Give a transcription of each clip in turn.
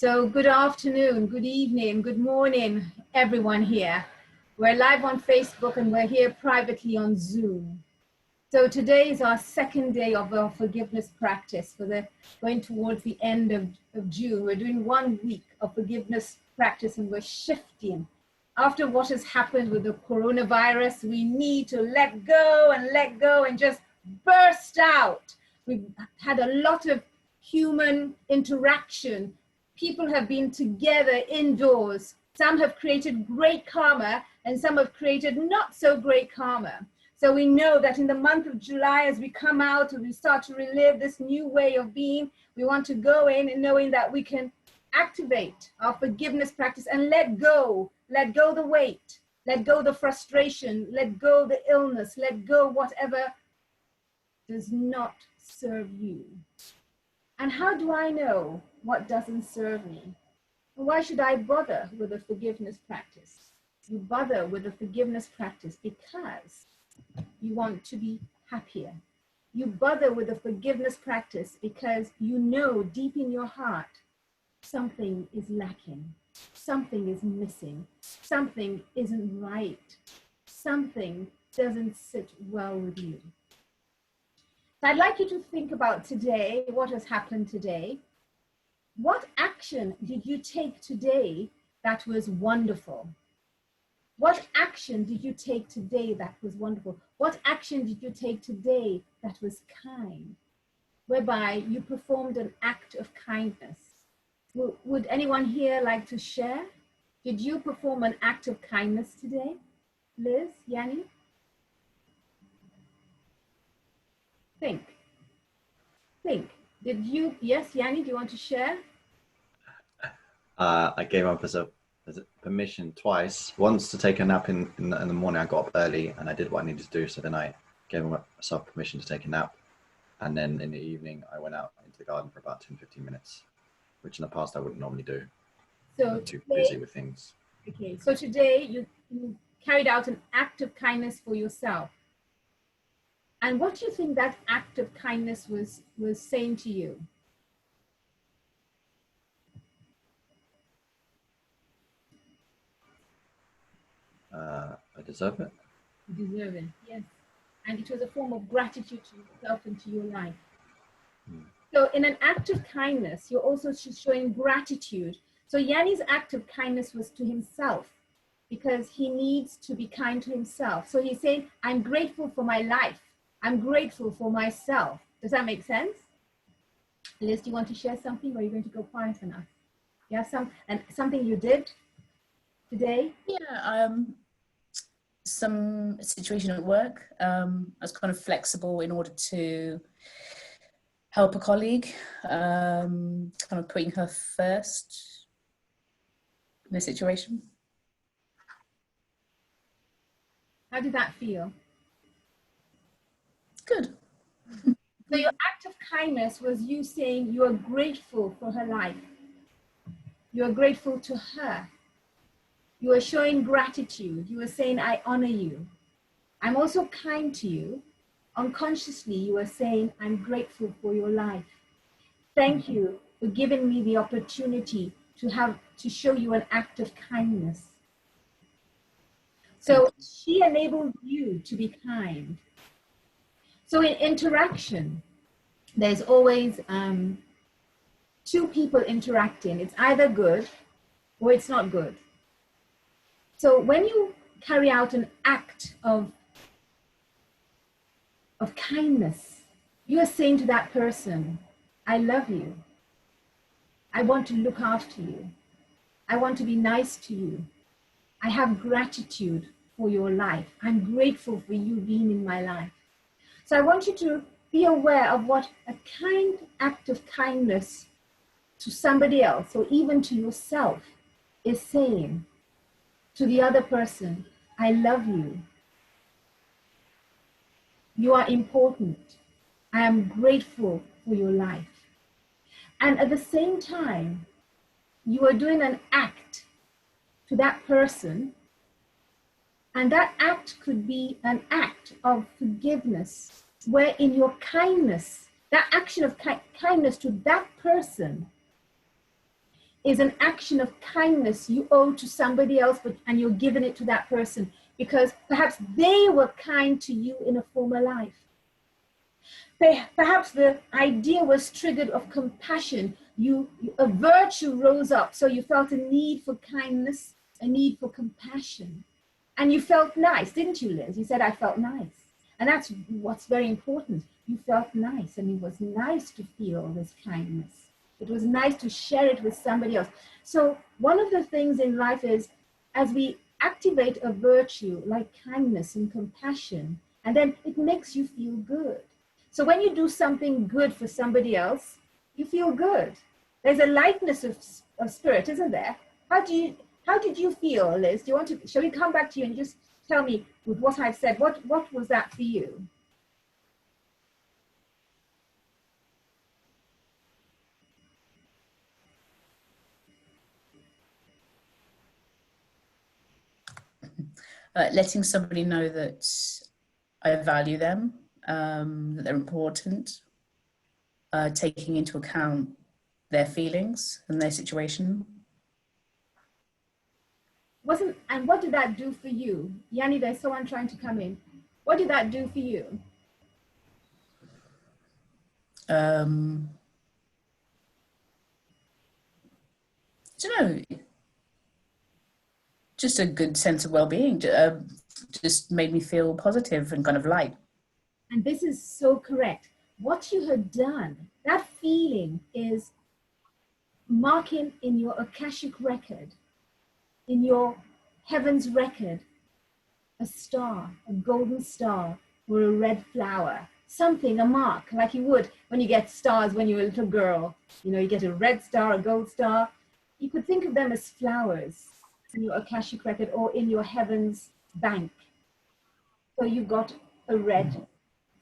So good afternoon, good evening, good morning, everyone here. We're live on Facebook and we're here privately on Zoom. So today is our second day of our forgiveness practice for going towards the end of June. We're doing 1 week of forgiveness practice and we're shifting. After what has happened with the coronavirus, we need to let go and just burst out. We've had a lot of human interaction. People have been together indoors. Some have created great karma and some have created not so great karma. So we know that in the month of July, as we come out and we start to relive this new way of being, we want to go in and knowing that we can activate our forgiveness practice and let go the weight, let go the frustration, let go the illness, let go whatever does not serve you. And how do I know what doesn't serve me? Why should I bother with a forgiveness practice? You bother with a forgiveness practice because you want to be happier. You bother with a forgiveness practice because you know deep in your heart something is lacking, something is missing, something isn't right, something doesn't sit well with you. So I'd like you to think about today, what has happened today. What action did you take today that was wonderful? What action did you take today that was wonderful? What action did you take today that was kind, whereby you performed an act of kindness? Would anyone here like to share? Did you perform an act of kindness today? Liz, Yanni? Think. Did you, yes, Yanni, do you want to share? I gave up as a permission twice. Once to take a nap in the morning. I got up early and I did what I needed to do. So then I gave myself permission to take a nap. And then in the evening, I went out into the garden for about 10-15 minutes, which in the past I wouldn't normally do. So I'm too busy with things. Okay, so today you carried out an act of kindness for yourself. And what do you think that act of kindness was saying to you? I deserve it. You deserve it, yes. And it was a form of gratitude to yourself and to your life. So in an act of kindness, you're also showing gratitude. So Yanni's act of kindness was to himself because he needs to be kind to himself. So he's saying, I'm grateful for my life. I'm grateful for myself. Does that make sense? Liz, do you want to share something or are you going to go quiet enough? Yeah, something you did today? Yeah, some situation at work. I was kind of flexible in order to help a colleague, kind of putting her first in the situation. How did that feel? Good. So your act of kindness was you saying you are grateful for her life. You are grateful to her. You are showing gratitude. You are saying, I honor you. I'm also kind to you. Unconsciously, you are saying, I'm grateful for your life. Thank you for giving me the opportunity to show you an act of kindness. So she enabled you to be kind. So in interaction, there's always two people interacting. It's either good or it's not good. So when you carry out an act of kindness, you are saying to that person, I love you. I want to look after you. I want to be nice to you. I have gratitude for your life. I'm grateful for you being in my life. So I want you to be aware of what a kind act of kindness to somebody else or even to yourself is saying to the other person. I love you. You are important. I am grateful for your life. And at the same time, you are doing an act to that person. And that act could be an act of forgiveness, where in your kindness, that action of kindness to that person, is an action of kindness you owe to somebody else, and you're giving it to that person because perhaps they were kind to you in a former life. Perhaps the idea was triggered of compassion. A virtue rose up, so you felt a need for kindness, a need for compassion. And you felt nice, didn't you, Liz? You said, I felt nice. And that's what's very important. You felt nice, and it was nice to feel this kindness. It was nice to share it with somebody else. So one of the things in life is, as we activate a virtue like kindness and compassion, and then it makes you feel good. So when you do something good for somebody else, you feel good. There's a lightness of spirit, isn't there? How did you feel, Liz? Shall we come back to you and just tell me with what I've said, what was that for you? Letting somebody know that I value them, that they're important, taking into account their feelings and their situation. And what did that do for you? Yanni, there's someone trying to come in. What did that do for you? I don't know, just a good sense of well-being, just made me feel positive and kind of light. And this is so correct. What you had done, that feeling is marking in your Akashic record, in your heaven's record, a star, a golden star, or a red flower, something, a mark, like you would when you get stars when you're a little girl. You know, you get a red star, a gold star. You could think of them as flowers in your Akashic record or in your heaven's bank. So you've got a red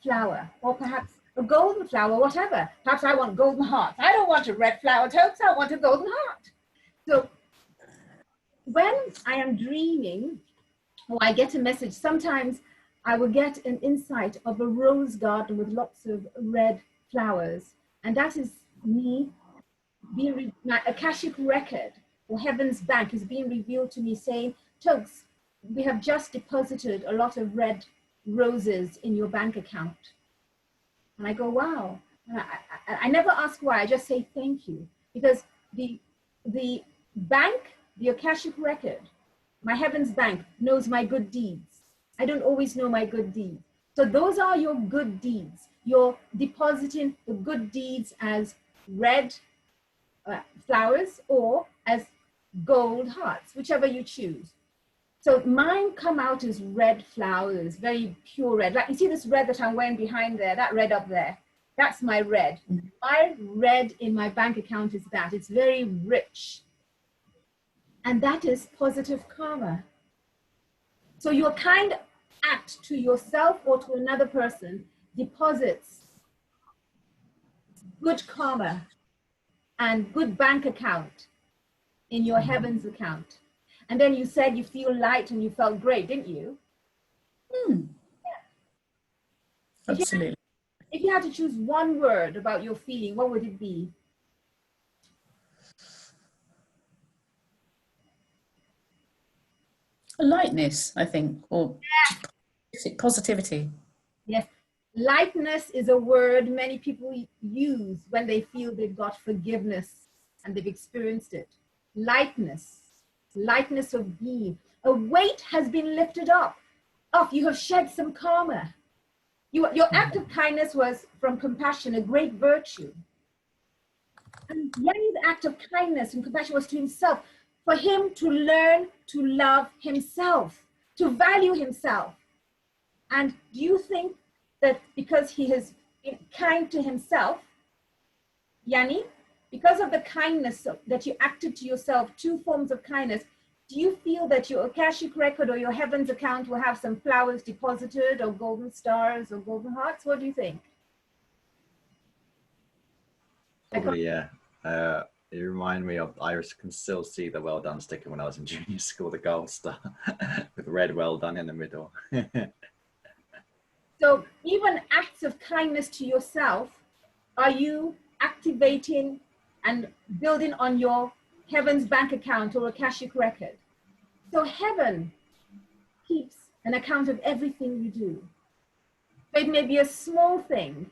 flower, or perhaps a golden flower, whatever. Perhaps I want golden hearts. I don't want a red flower, Toks, I want a golden heart. So when I am dreaming, or I get a message, sometimes I will get an insight of a rose garden with lots of red flowers. And that is me, my Akashic record, or Heaven's Bank, is being revealed to me saying, Toks, we have just deposited a lot of red roses in your bank account. And I go, wow. And I never ask why, I just say thank you. Because the bank, the Akashic record, my Heaven's Bank knows my good deeds. I don't always know my good deeds. So those are your good deeds. You're depositing the good deeds as red flowers or as gold hearts, whichever you choose. So mine come out as red flowers, very pure red. Like you see this red that I'm wearing behind there, that red up there, that's my red. My red in my bank account is that. It's very rich. And that is positive karma. So your kind act to yourself or to another person deposits good karma and good bank account in your heaven's account. And then you said you feel light and you felt great, didn't you? Yeah. Absolutely. If you had to choose one word about your feeling, what would it be? Lightness, I think, or positivity. Yes, lightness is a word many people use when they feel they've got forgiveness and they've experienced it. Lightness, lightness of being. A weight has been lifted up. You have shed some karma. Your act of kindness was from compassion, a great virtue. And Yanni's act of kindness and compassion was to himself, for him to learn to love himself, to value himself. And do you think that because he has been kind to himself, Yanni, because of the kindness that you acted to yourself, two forms of kindness, do you feel that your Akashic record or your heaven's account will have some flowers deposited or golden stars or golden hearts? What do you think? Probably, yeah. It reminded me of, I can still see the well done sticker when I was in junior school, the gold star with red well done in the middle. So even acts of kindness to yourself, are you activating and building on your heaven's bank account or a Akashic record. So heaven keeps an account of everything you do. So it may be a small thing,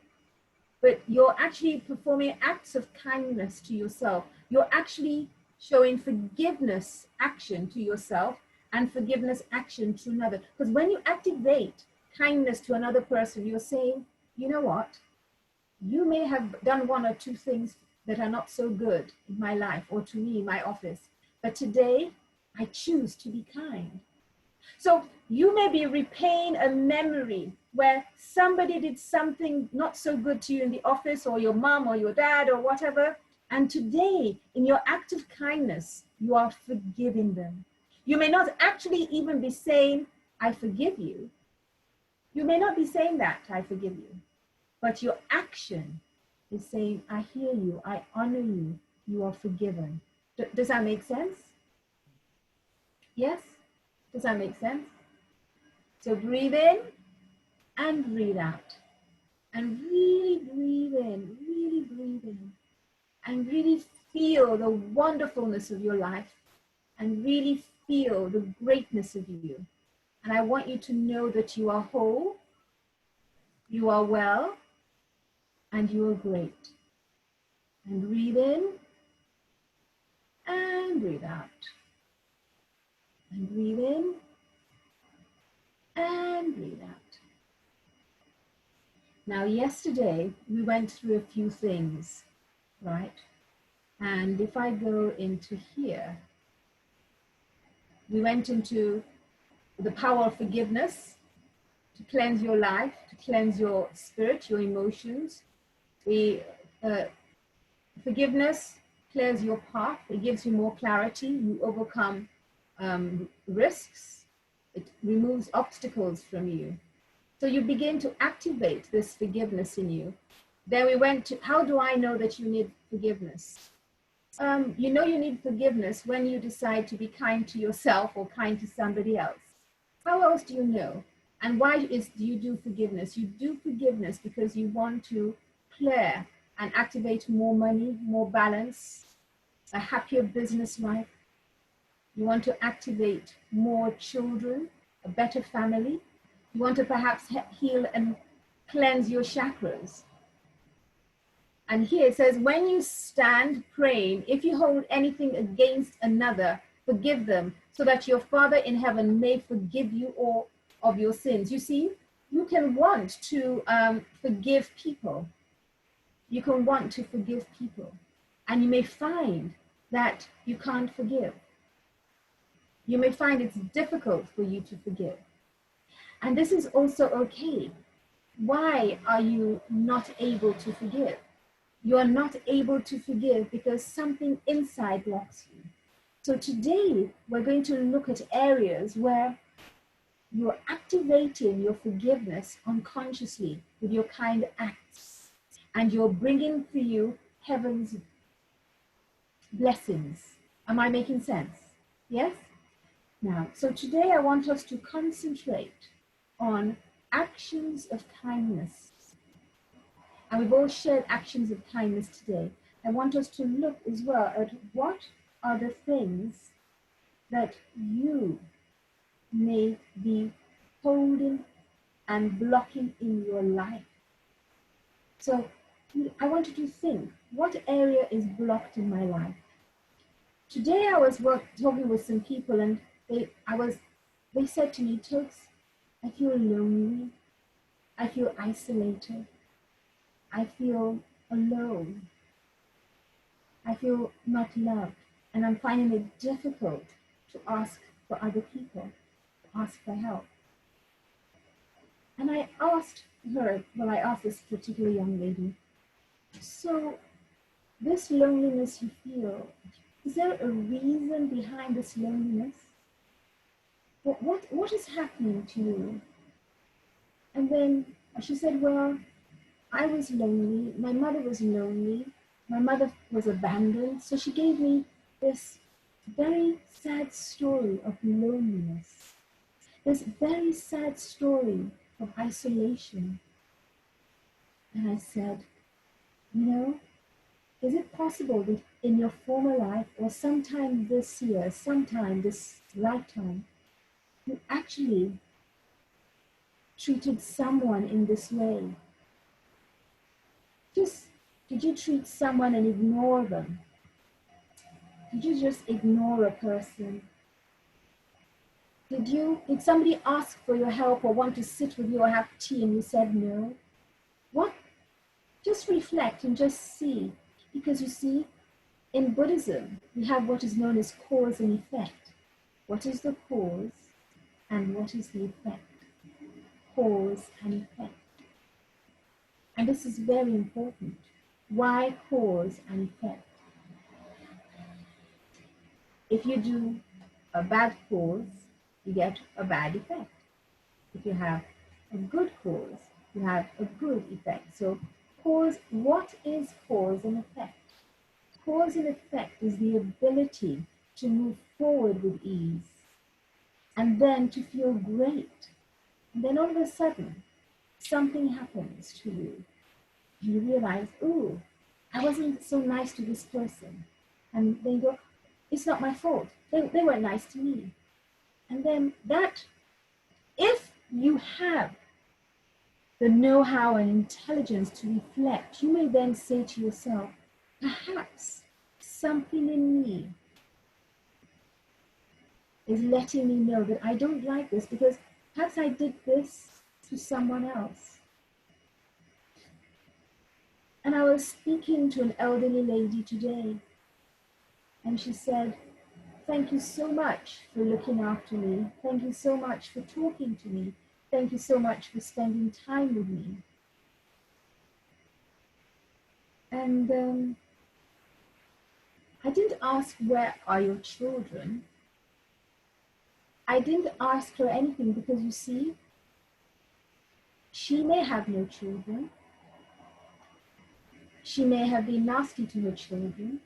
but you're actually performing acts of kindness to yourself. You're actually showing forgiveness action to yourself and forgiveness action to another. Because when you activate kindness to another person, you're saying, you know what? You may have done one or two things that are not so good in my life or to me in my office, but today I choose to be kind. So you may be repaying a memory where somebody did something not so good to you in the office, or your mom or your dad or whatever. And today, in your act of kindness, you are forgiving them. You may not actually even be saying, I forgive you. You may not be saying that, I forgive you. But your action is saying, I hear you, I honor you, you are forgiven. Does that make sense? Yes? Does that make sense? So breathe in and breathe out. And really breathe in, really breathe in. And really feel the wonderfulness of your life. And really feel the greatness of you. And I want you to know that you are whole, you are well, and you are great. And breathe in and breathe out. And breathe in and breathe out. Now, yesterday we went through a few things, right? And if I go into here, we went into the power of forgiveness to cleanse your life, to cleanse your spirit, your emotions. Forgiveness clears your path. It gives you more clarity. You overcome risks. It removes obstacles from you. So you begin to activate this forgiveness in you. Then we went to, how do I know that you need forgiveness? You know you need forgiveness when you decide to be kind to yourself or kind to somebody else. How else do you know? And why do you do forgiveness? You do forgiveness because you want to clear and activate more money, more balance, a happier business life. You want to activate more children, a better family. You want to perhaps heal and cleanse your chakras. And here it says, when you stand praying, if you hold anything against another, forgive them, so that your Father in heaven may forgive you all of your sins. You see, you can want to forgive people. You can want to forgive people. And you may find that you can't forgive. You may find it's difficult for you to forgive. And this is also okay. Why are you not able to forgive? You are not able to forgive because something inside blocks you. So today, we're going to look at areas where you're activating your forgiveness unconsciously with your kind acts. And you're bringing to you heaven's blessings. Am I making sense? Yes? Now, so today I want us to concentrate on actions of kindness. And we've all shared actions of kindness today. I want us to look as well at what are the things that you may be holding and blocking in your life. So I want you to think, what area is blocked in my life? Today I was talking with some people, and they said to me, Toks, I feel lonely, I feel isolated, I feel alone, I feel not loved, and I'm finding it difficult to ask for other people, to ask for help. And I asked her, well, I asked this particular young lady, so this loneliness you feel, is there a reason behind this loneliness? What is happening to you? And then she said, well, I was lonely, my mother was lonely, my mother was abandoned, so she gave me this very sad story of loneliness, this very sad story of isolation. And I said, you know, is it possible that in your former life or sometime this year, sometime this lifetime, you actually treated someone in this way? Did you treat someone and ignore them? Did you just ignore a person? Did somebody ask for your help or want to sit with you or have tea and you said no? What? Just reflect and just see. Because you see, in Buddhism, we have what is known as cause and effect. What is the cause and what is the effect? Cause and effect. And this is very important. Why cause and effect? If you do a bad cause, you get a bad effect. If you have a good cause, you have a good effect. So cause, what is cause and effect? Cause and effect is the ability to move forward with ease and then to feel great. And then all of a sudden, something happens to you. You realize, oh, I wasn't so nice to this person. And then you go, it's not my fault. They weren't nice to me. And then that, if you have the know-how and intelligence to reflect, you may then say to yourself, perhaps something in me is letting me know that I don't like this because perhaps I did this to someone else. And I was speaking to an elderly lady today, and she said, thank you so much for looking after me. Thank you so much for talking to me. Thank you so much for spending time with me. And I didn't ask, where are your children? I didn't ask her anything because, you see, she may have no children. She may have been nasty to her children.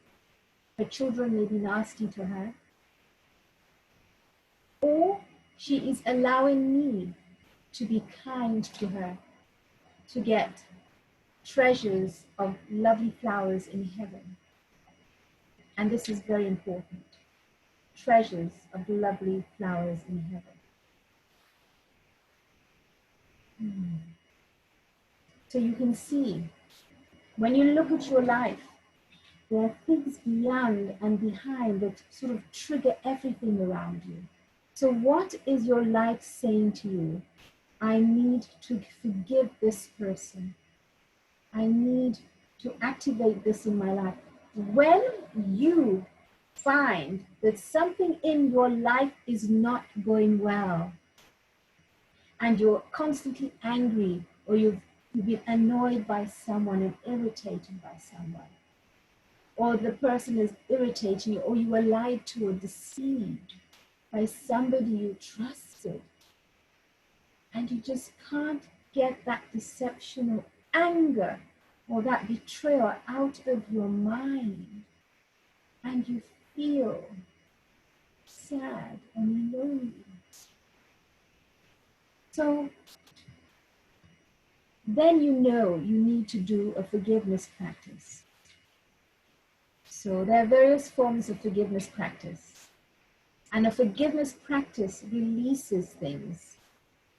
Her children may be nasty to her. Or she is allowing me to be kind to her, to get treasures of lovely flowers in heaven. And this is very important. Treasures of lovely flowers in heaven. So you can see, when you look at your life, there are things beyond and behind that sort of trigger everything around you. So what is your life saying to you? I need to forgive this person. I need to activate this in my life. When you find that something in your life is not going well, and you're constantly angry, or you've been annoyed by someone and irritated by someone, or the person is irritating you, or you were lied to or deceived by somebody you trusted, and you just can't get that deception or anger or that betrayal out of your mind, and you feel sad and lonely. So then you know you need to do a forgiveness practice. So there are various forms of forgiveness practice. And a forgiveness practice releases things.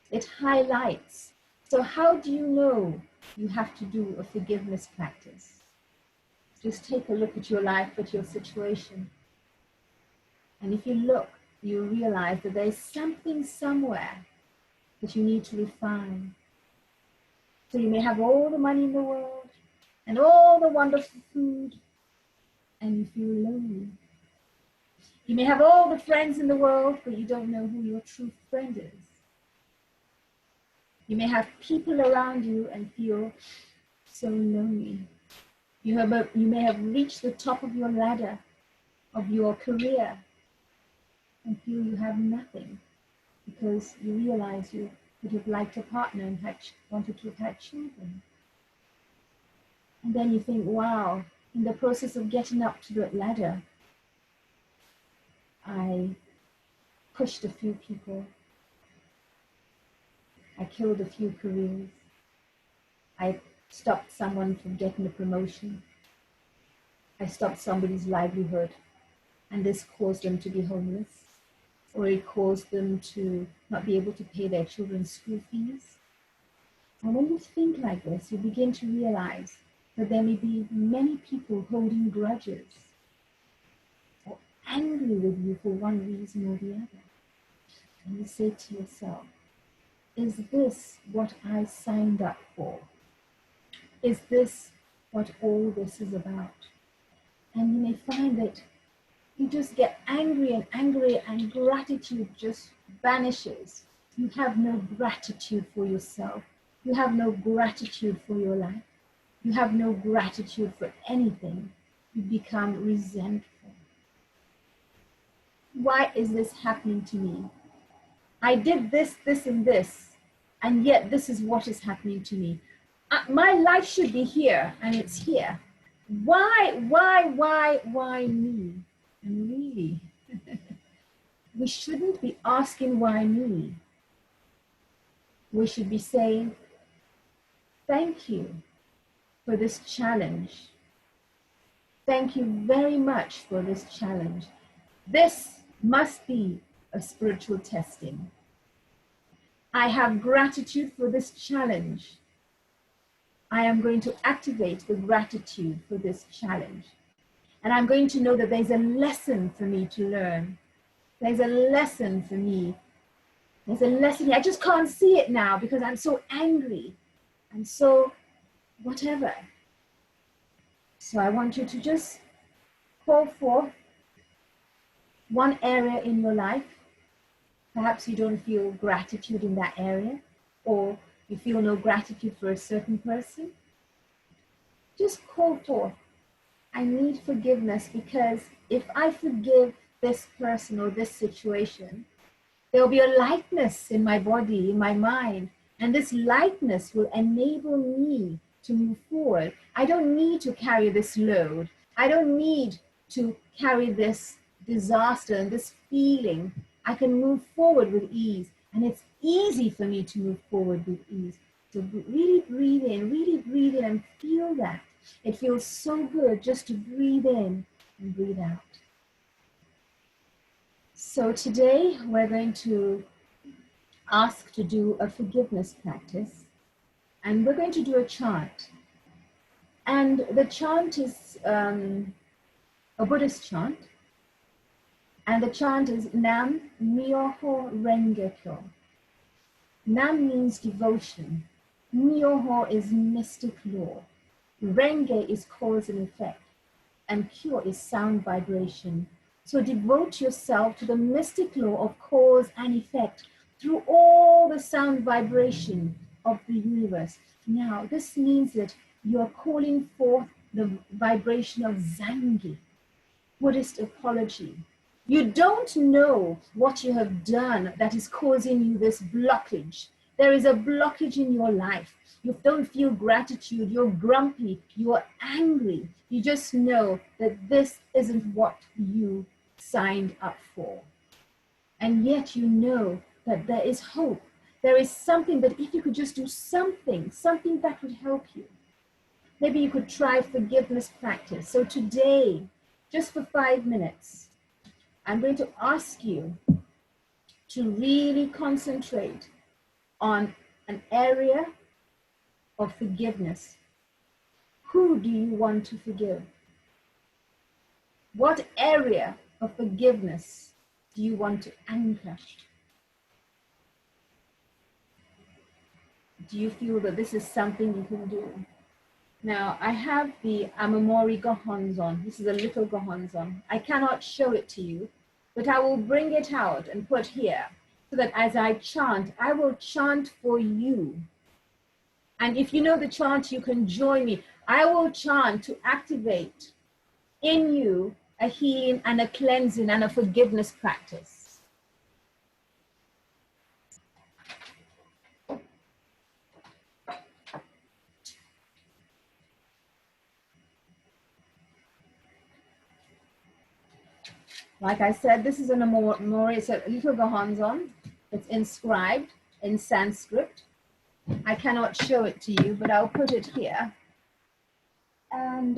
It highlights. So how do you know you have to do a forgiveness practice? Just take a look at your life, at your situation. And if you look, you realize that there's something somewhere that you need to refine. So you may have all the money in the world and all the wonderful food, and you feel lonely. You may have all the friends in the world, but you don't know who your true friend is. You may have people around you and feel so lonely. You may have reached the top of your ladder of your career and feel you have nothing because you realize you would have liked a partner and wanted to have had children. And then you think, wow, in the process of getting up to that ladder, I pushed a few people. I killed a few careers. I stopped someone from getting a promotion. I stopped somebody's livelihood and this caused them to be homeless, or it caused them to not be able to pay their children's school fees. And when you think like this, you begin to realize that there may be many people holding grudges or angry with you for one reason or the other. And you say to yourself, is this what I signed up for? Is this what all this is about? And you may find that you just get angry and gratitude just vanishes. You have no gratitude for yourself. You have no gratitude for your life. You have no gratitude for anything. You become resentful. Why is this happening to me? I did this, this, and this, and yet this is what is happening to me. My life should be here, and it's here. Why me? And really, we shouldn't be asking why me. We should be saying, thank you for this challenge. Thank you very much for this challenge. This must be a spiritual testing. I have gratitude for this challenge. I am going to activate the gratitude for this challenge. And I'm going to know that there's a lesson for me to learn. There's a lesson for me. There's a lesson here. I just can't see it now because I'm so angry. I'm so whatever. So I want you to just call forth one area in your life. Perhaps you don't feel gratitude in that area, or you feel no gratitude for a certain person. Just call forth, I need forgiveness, because if I forgive this person or this situation, there will be a lightness in my body, in my mind, and this lightness will enable me to move forward. I don't need to carry this load. I don't need to carry this disaster and this feeling. I can move forward with ease, and it's easy for me to move forward with ease. So really breathe in and feel that. It feels so good just to breathe in and breathe out. So today we're going to ask to do a forgiveness practice, and we're going to do a chant. And the chant is a Buddhist chant, and the chant is Nam Myoho Renge Kyo. Nam means devotion. Myoho is mystic law. Renge is cause and effect, and Kyo is sound vibration. So devote yourself to the mystic law of cause and effect through all the sound vibration of the universe. Now, this means that you're calling forth the vibration of Zangi, Buddhist apology. You don't know what you have done that is causing you this blockage. There is a blockage in your life. You don't feel gratitude, you're grumpy, you're angry. You just know that this isn't what you signed up for. And yet you know that there is hope. There is something that if you could just do something that would help you. Maybe you could try forgiveness practice. So today, just for 5 minutes, I'm going to ask you to really concentrate on an area of forgiveness. Who do you want to forgive? What area of forgiveness do you want to anchor? Do you feel that this is something you can do? Now, I have the Amamori Gohonzon. This is a little Gohonzon. I cannot show it to you, but I will bring it out and put here so that as I chant, I will chant for you. And if you know the chant, you can join me. I will chant to activate in you a healing and a cleansing and a forgiveness practice. Like I said, this is an Amori, it's a little Gohonzon. It's inscribed in Sanskrit. I cannot show it to you, but I'll put it here. And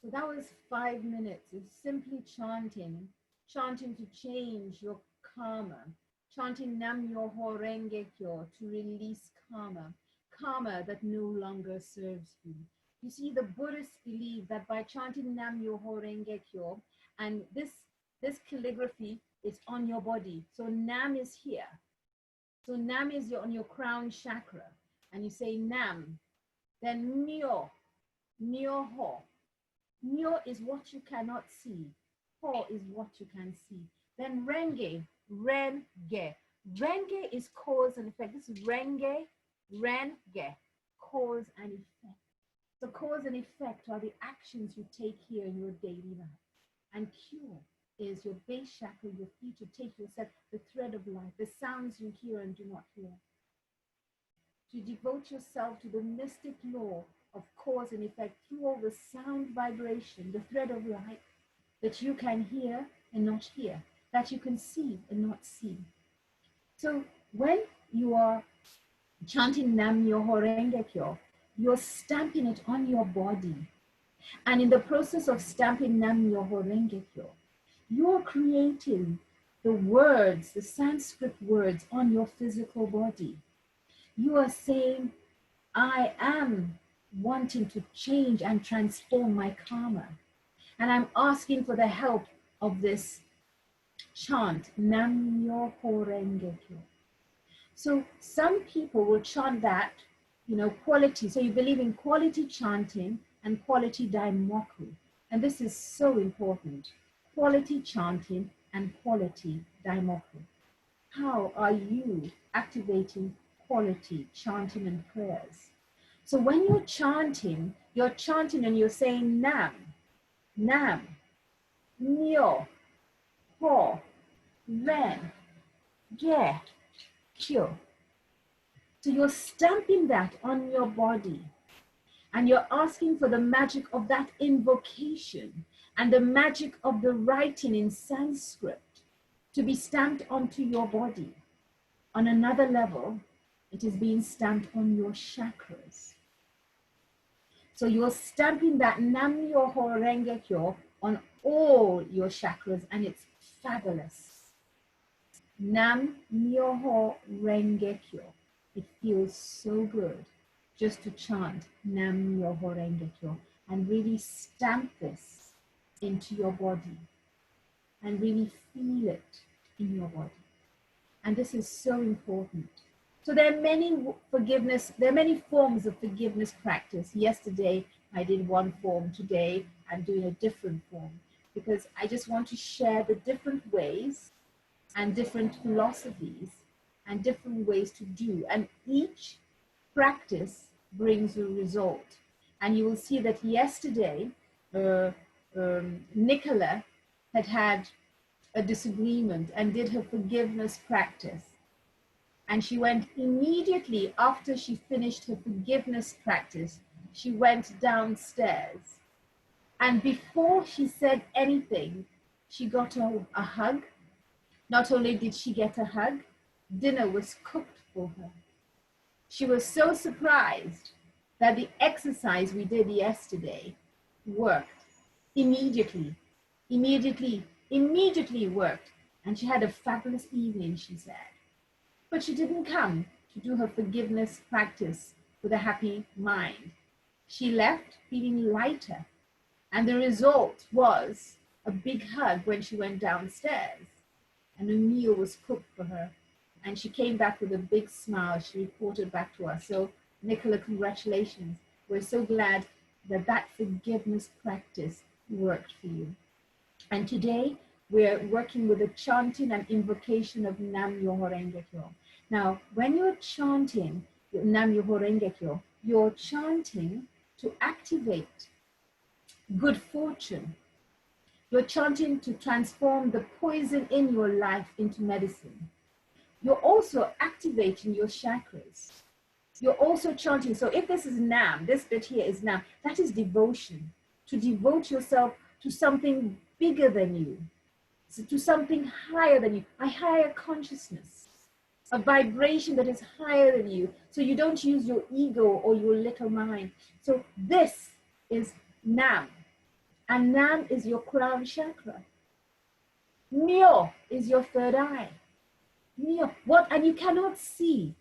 So that was 5 minutes of simply chanting to change your karma, chanting Nam Myoho Renge Kyo to release karma that no longer serves you. You see, the Buddhists believe that by chanting Nam Myoho Renge Kyo, and this calligraphy is on your body. So Nam is here. So Nam is on your crown chakra, and you say Nam, then Myo, Myoho. Myo is what you cannot see. Ho is what you can see. Then Renge, Renge. Renge is cause and effect. This is Renge, Renge, cause and effect. So cause and effect are the actions you take here in your daily life. And cure is your base chakra, your feet, to take yourself, the thread of life, the sounds you hear and do not hear. To devote yourself to the mystic law of cause and effect through all the sound vibration, the thread of life that you can hear and not hear, that you can see and not see. So when you are chanting Nam Myoho Renge Kyo, you're stamping it on your body. And in the process of stamping Nam Myoho Renge Kyo, you're creating the words, the Sanskrit words on your physical body. You are saying, I am wanting to change and transform my karma. And I'm asking for the help of this chant, Nam Myoho Renge Kyo. So some people will chant that, quality. So you believe in quality chanting and quality daimoku. And this is so important. Quality chanting and quality daimoku. How are you activating quality chanting and prayers? So when you're chanting and you're saying Nam, Nam, Myo, Ho, Ren, Ge, Kyo. So you're stamping that on your body and you're asking for the magic of that invocation and the magic of the writing in Sanskrit to be stamped onto your body. On another level, it is being stamped on your chakras. So you're stamping that Nam Myoho Renge Kyo on all your chakras, and it's fabulous. Nam Myoho Renge Kyo. It feels so good just to chant Nam Myoho Renge Kyo and really stamp this into your body and really feel it in your body. And this is so important. So there are many forms of forgiveness practice. Yesterday, I did one form. Today, I'm doing a different form because I just want to share the different ways and different philosophies and different ways to do. And each practice brings a result. And you will see that yesterday, Nicola had a disagreement and did her forgiveness practice. And she went immediately after she finished her forgiveness practice, she went downstairs. And before she said anything, she got a hug. Not only did she get a hug, dinner was cooked for her. She was so surprised that the exercise we did yesterday worked immediately worked. And she had a fabulous evening, she said. But she didn't come to do her forgiveness practice with a happy mind. She left feeling lighter. And the result was a big hug when she went downstairs. And a meal was cooked for her. And she came back with a big smile. She reported back to us. So, Nicola, congratulations. We're so glad that that forgiveness practice worked for you. And today, we're working with the chanting and invocation of Nam Myoho Renge Kyo. Now, when you're chanting Nam Myoho Renge Kyo, you're chanting to activate good fortune. You're chanting to transform the poison in your life into medicine. You're also activating your chakras. You're also chanting. So if this is Nam, this bit here is Nam, that is devotion. To devote yourself to something bigger than you, to something higher than you, a higher consciousness, a vibration that is higher than you. So you don't use your ego or your little mind. So this is Nam. And Nam is your crown chakra. Myo is your third eye. Myo, what? And you cannot see,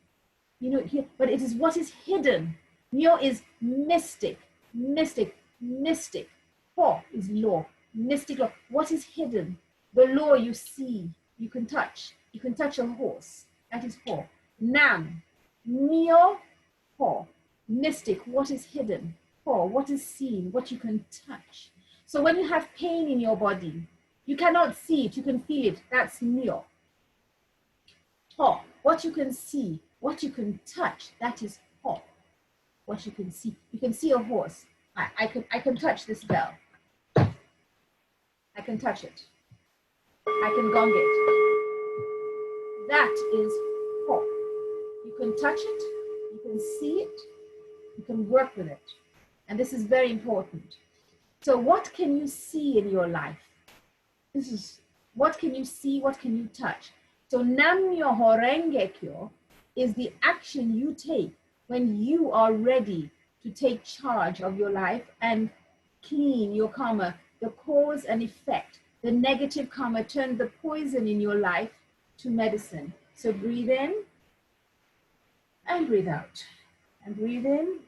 you know, here, but it is what is hidden. Myo is mystic, mystic, mystic. Ho is law, mystic law. What is hidden? The law you see, you can touch. You can touch a horse. That is Ho. Nam, Myo, Ho. Mystic, what is hidden? Ho, what is seen, what you can touch. So when you have pain in your body, you cannot see it, you can feel it. That's Myo. Ho, what you can see, what you can touch, that is Ho. What you can see. You can see a horse. I can touch this bell. I can touch it. I can gong it. That is Ho. You can touch it, you can see it, you can work with it. And this is very important. So what can you see in your life? This is, what can you see, what can you touch? So Nam Myoho Renge Kyo is the action you take when you are ready to take charge of your life and clean your karma, the cause and effect. The negative karma, turn the poison in your life to medicine. So breathe in and breathe out. And breathe in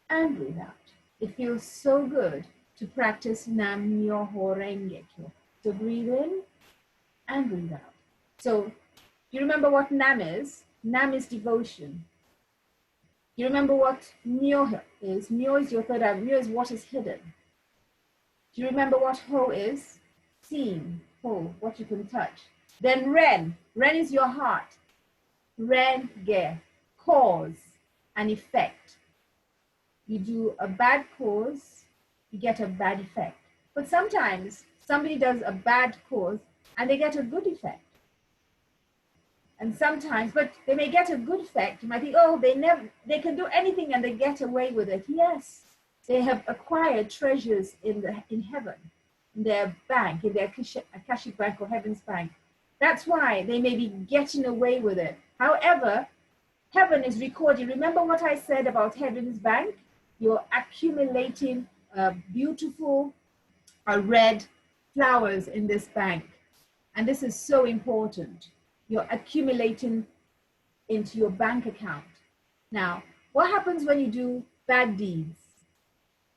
and breathe out. It feels so good to practice Nam Myoho Renge Kyo. So breathe in and breathe out. So do you remember what Nam is? Nam is devotion. You remember what Myo is? Myo is your third eye. Myo is what is hidden. Do you remember what Ho is? Seen. Ho, what you can touch. Then Ren. Ren is your heart. Ren, Ge, cause and effect. You do a bad cause, you get a bad effect. But sometimes somebody does a bad cause and they get a good effect. And sometimes, but they may get a good effect. You might think, oh, they can do anything and they get away with it. Yes, they have acquired treasures in heaven, in their bank, in their Akashic bank or heaven's bank. That's why they may be getting away with it. However, heaven is recording. Remember what I said about heaven's bank? You're accumulating beautiful red flowers in this bank. And this is so important. You're accumulating into your bank account. Now, what happens when you do bad deeds?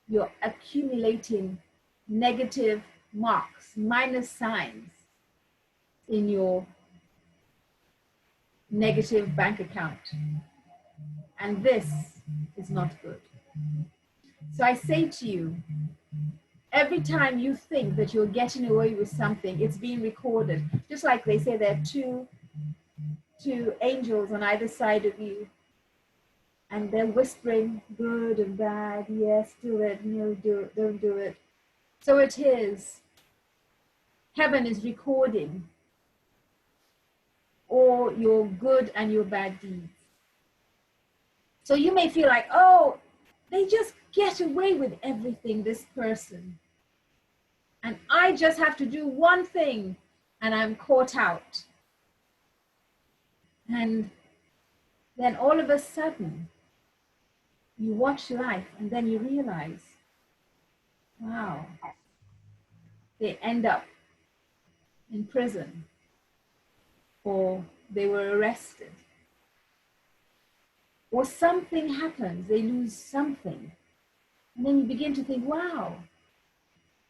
You're accumulating negative marks, minus signs in your negative bank account. And this is not good. So I say to you, every time you think that you're getting away with something, it's being recorded. Just like they say there are two angels on either side of you. And they're whispering good and bad. Yes, do it. No, don't do it. So it is. Heaven is recording all your good and your bad deeds. So you may feel like, oh, they just get away with everything, this person. And I just have to do one thing and I'm caught out. And then all of a sudden, you watch life and then you realize, wow, they end up in prison or they were arrested. Or something happens, they lose something. And then you begin to think, wow,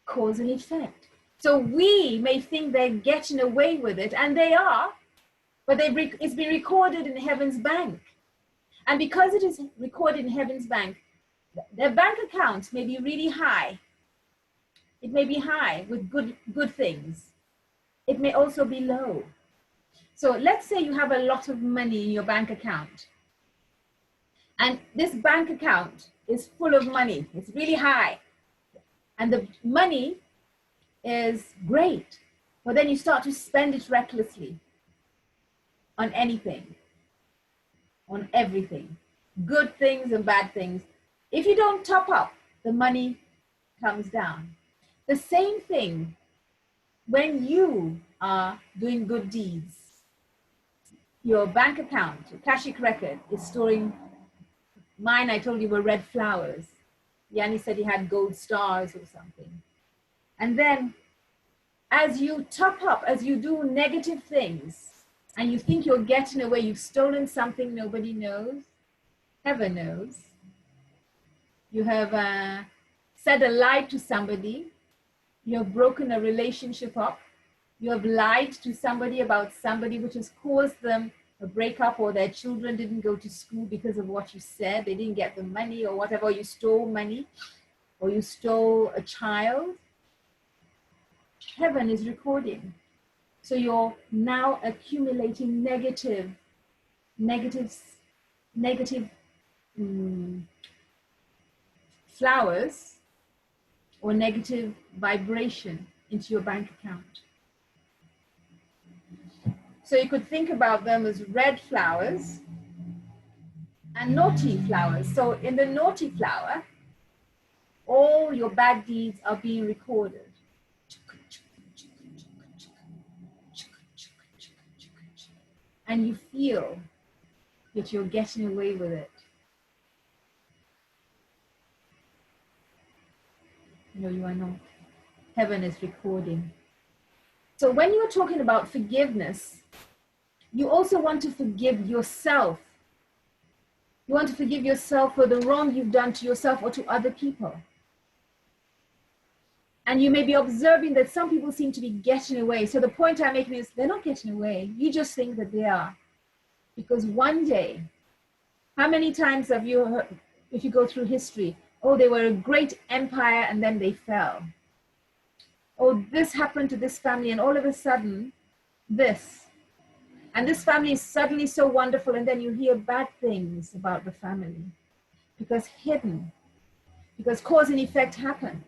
cause and effect. So we may think they're getting away with it, and they are, but it's been recorded in heaven's bank. And because it is recorded in heaven's bank, their bank account may be really high. It may be high with good things. It may also be low. So let's say you have a lot of money in your bank account. And this bank account is full of money. It's really high. And the money is great. But then you start to spend it recklessly on anything, on everything, good things and bad things. If you don't top up, the money comes down. The same thing when you are doing good deeds. Your bank account, your Akashic record is storing. Mine, I told you, were red flowers. Yanni said he had gold stars or something. And then as you top up, as you do negative things, and you think you're getting away, you've stolen something nobody knows, heaven knows. You have said a lie to somebody. You have broken a relationship up. You have lied to somebody about somebody, which has caused them a breakup, or their children didn't go to school because of what you said. They didn't get the money or whatever. Or you stole money, or you stole a child. Heaven is recording. So you're now accumulating negative flowers or negative vibration into your bank account. So you could think about them as red flowers and naughty flowers. So in the naughty flower, all your bad deeds are being recorded. And you feel that you're getting away with it. No, you are not. Heaven is recording. So when you're talking about forgiveness, you also want to forgive yourself. You want to forgive yourself for the wrong you've done to yourself or to other people. And you may be observing that some people seem to be getting away. So the point I'm making is they're not getting away. You just think that they are. Because one day, how many times have you heard, if you go through history, oh, they were a great empire and then they fell. Oh, this happened to this family and all of a sudden, this. And this family is suddenly so wonderful, and then you hear bad things about the family. Because hidden, because cause and effect happens.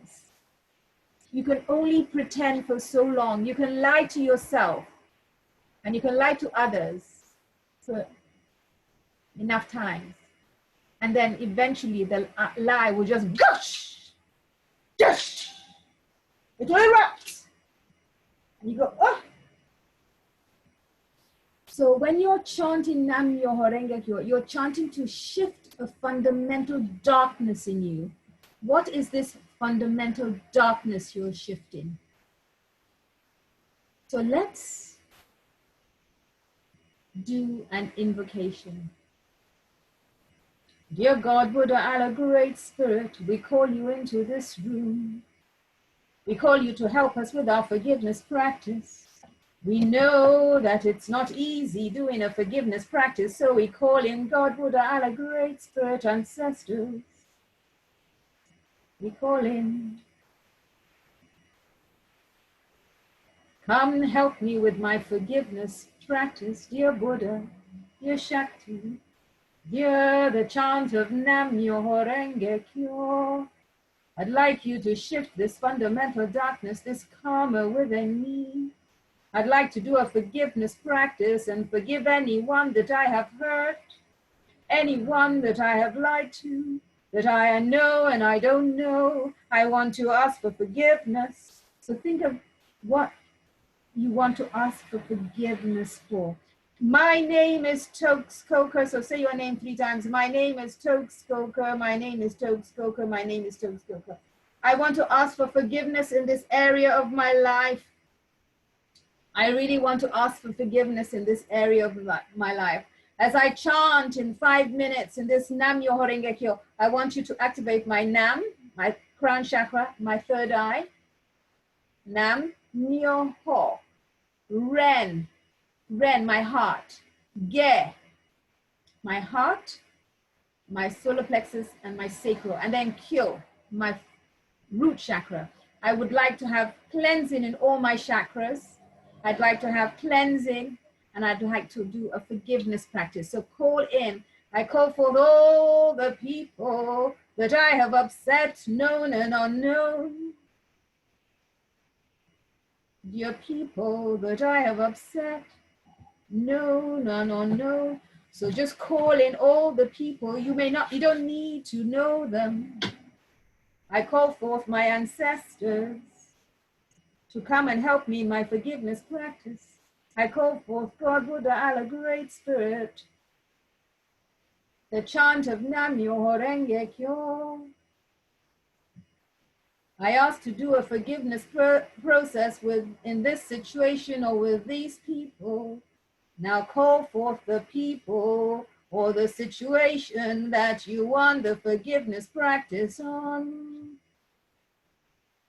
You can only pretend for so long. You can lie to yourself and you can lie to others for enough times. And then eventually the lie will just gush. It will erupt. And you go, oh. So when you're chanting Nam Myoho Renge Kyo, you're chanting to shift a fundamental darkness in you. What is this fundamental darkness you're shifting? So let's do an invocation. Dear God, Buddha, Allah, Great Spirit, we call you into this room. We call you to help us with our forgiveness practice. We know that it's not easy doing a forgiveness practice, so we call in God, Buddha, Allah, Great Spirit, ancestors. We call in. Come and help me with my forgiveness practice, dear Buddha, dear Shakti. Hear the chant of Nam Myoho Renge Kyo. I'd like you to shift this fundamental darkness, this karma within me. I'd like to do a forgiveness practice and forgive anyone that I have hurt, anyone that I have lied to, that I know and I don't know. I want to ask for forgiveness. So think of what you want to ask for forgiveness for. My name is Toks Coker, so say your name 3 times. My name is Toks Coker, my name is Toks Coker, my name is Toks Coker. I want to ask for forgiveness in this area of my life. I really want to ask for forgiveness in this area of my life. As I chant in 5 minutes in this Nam Myoho Renge Kyo, I want you to activate my Nam, my crown chakra, my third eye. Nam Myoho Ren, my heart. Ge, my heart, my solar plexus, and my sacral. And then Kyo, my root chakra. I would like to have cleansing in all my chakras. I'd like to have cleansing, and I'd like to do a forgiveness practice. So call in. I call for all the people that I have upset, known and unknown. Dear people that I have upset, known and unknown. So just call in all the people. You don't need to know them. I call forth my ancestors to come and help me in my forgiveness practice. I call forth God, Buddha, Allah, Great Spirit, the chant of Nam Myoho Renge Kyo. I ask to do a forgiveness process in this situation or with these people. Now call forth the people or the situation that you want the forgiveness practice on.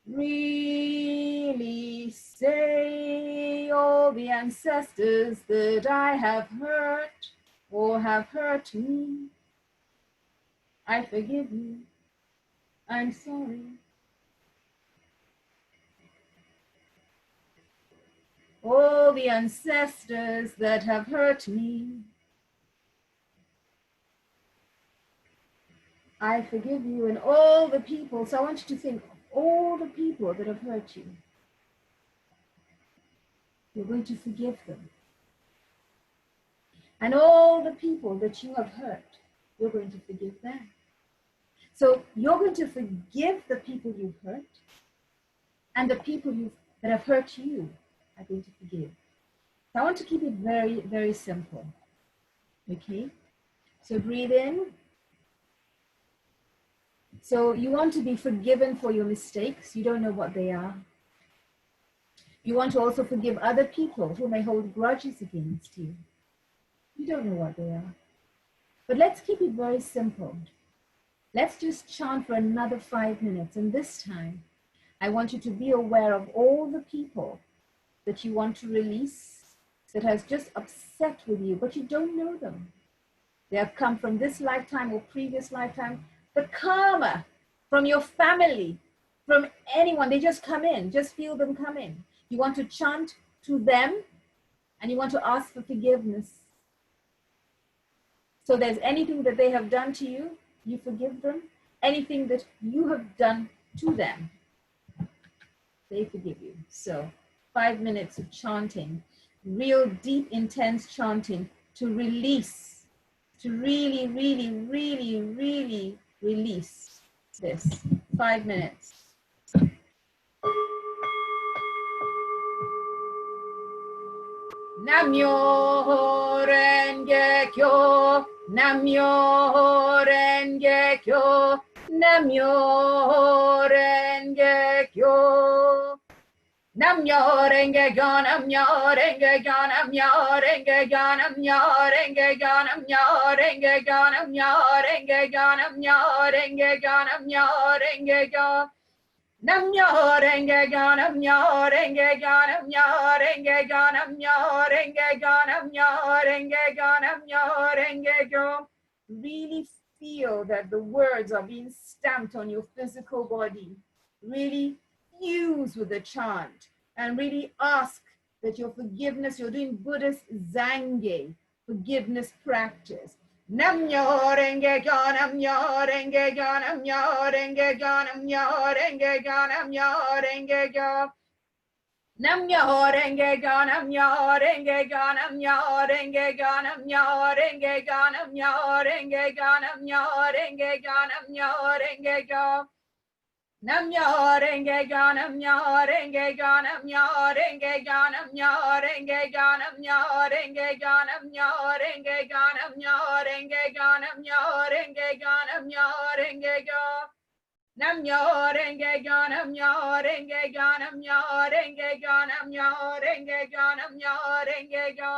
Really say all the ancestors that I have hurt or have hurt me. I forgive you. I'm sorry. All the ancestors that have hurt me. I forgive you, and all the people. So I want you to think, all the people that have hurt you, you're going to forgive them. And all the people that you have hurt, you're going to forgive them. So you're going to forgive the people you've hurt, and the people that have hurt you are going to forgive. So I want to keep it very, very simple. Okay? So breathe in. So you want to be forgiven for your mistakes. You don't know what they are. You want to also forgive other people who may hold grudges against you. You don't know what they are. But let's keep it very simple. Let's just chant for another 5 minutes. And this time, I want you to be aware of all the people that you want to release that has just upset with you, but you don't know them. They have come from this lifetime or previous lifetime. The karma from your family, from anyone, they just come in, just feel them come in. You want to chant to them and you want to ask for forgiveness. So there's anything that they have done to you, you forgive them. Anything that you have done to them, they forgive you. So 5 minutes of chanting, real deep, intense chanting to release, to really, really, really, really release this. 5 minutes. Namyo Renge Kyo, Namyo Renge Kyo, Namyo Renge Kyo. Namyo Renge Kyo, Namyo Renge Kyo, Namyo Renge Kyo, Namyo Renge Kyo, Namyo Renge Kyo, Namyo Renge Kyo, Namyo Renge Kyo, Namyo Renge Kyo. Namyo Renge Kyo, Namyo Renge Kyo, Namyo Renge Kyo, Namyo Renge Kyo, Namyo Renge Kyo, Namyo Renge Kyo. Really feel that the words are being stamped on your physical body. Really fuse with the chant and really ask that your forgiveness, you're doing Buddhist Zange, forgiveness practice. Nam nyo renge kyo, nam nyo renge kyo, nam nyo renge kyo, nam nyo renge kyo, nam nyo renge kyo. Nam nyo renge kyo, nam nyo renge kyo, nam nyo renge kyo, nam nyo renge kyo, nam nyo renge kyo, nam nyo renge kyo, nam nyo renge kyo. Nam nyo renge kyo, nam nyo renge kyo, nam nyo renge kyo, nam nyo renge kyo, nam nyo renge kyo, nam nyo renge kyo, nam nyo renge kyo, nam nyo renge kyo, nam nyo renge kyo. Nam nyo renge kyo, nam nyo renge kyo, nam nyo renge kyo, nam nyo renge kyo, nam nyo renge kyo.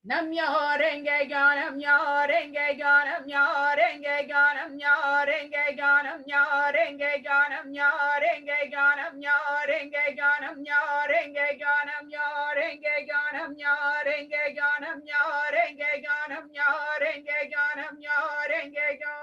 Nam nyo renge kyo, nam nyo renge kyo, nam nyo renge kyo, nam nyo renge kyo, nam nyo renge kyo, nam nyo renge kyo, nam nyo renge kyo, nam nyo renge kyo, nam nyo renge kyo, nam nyo renge kyo, nam nyo renge kyo, nam nyo renge kyo, nam nyo renge kyo.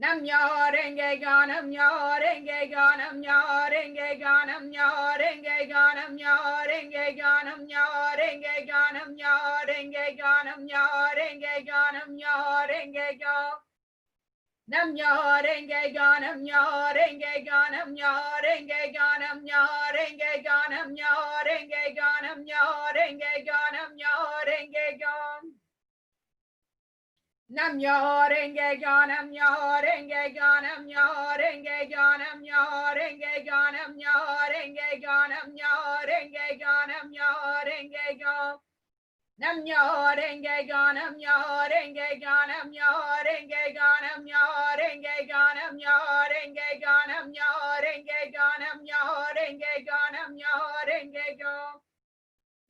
Nam nyo renge kyo, nam nyo renge kyo, nam nyo renge kyo, nam nyo renge kyo, nam nyo renge kyo, nam nyo renge kyo, nam nyo renge kyo, nam nyo renge kyo, nam nyo renge kyo. Nam nyo renge kyo, nam nyo renge kyo, nam nyo renge kyo, nam nyo renge kyo, nam nyo renge kyo, nam nyo renge kyo, nam nyo renge kyo. Nam nyo renge kyo, nam nyo renge kyo, nam nyo renge kyo, nam nyo renge kyo, nam nyo renge kyo, nam nyo renge kyo, nam nyo renge kyo. Nam nyo renge kyo, nam nyo renge kyo, nam nyo renge kyo, nam nyo renge kyo, nam nyo renge kyo, nam nyo renge kyo, nam nyo renge kyo, nam nyo renge kyo.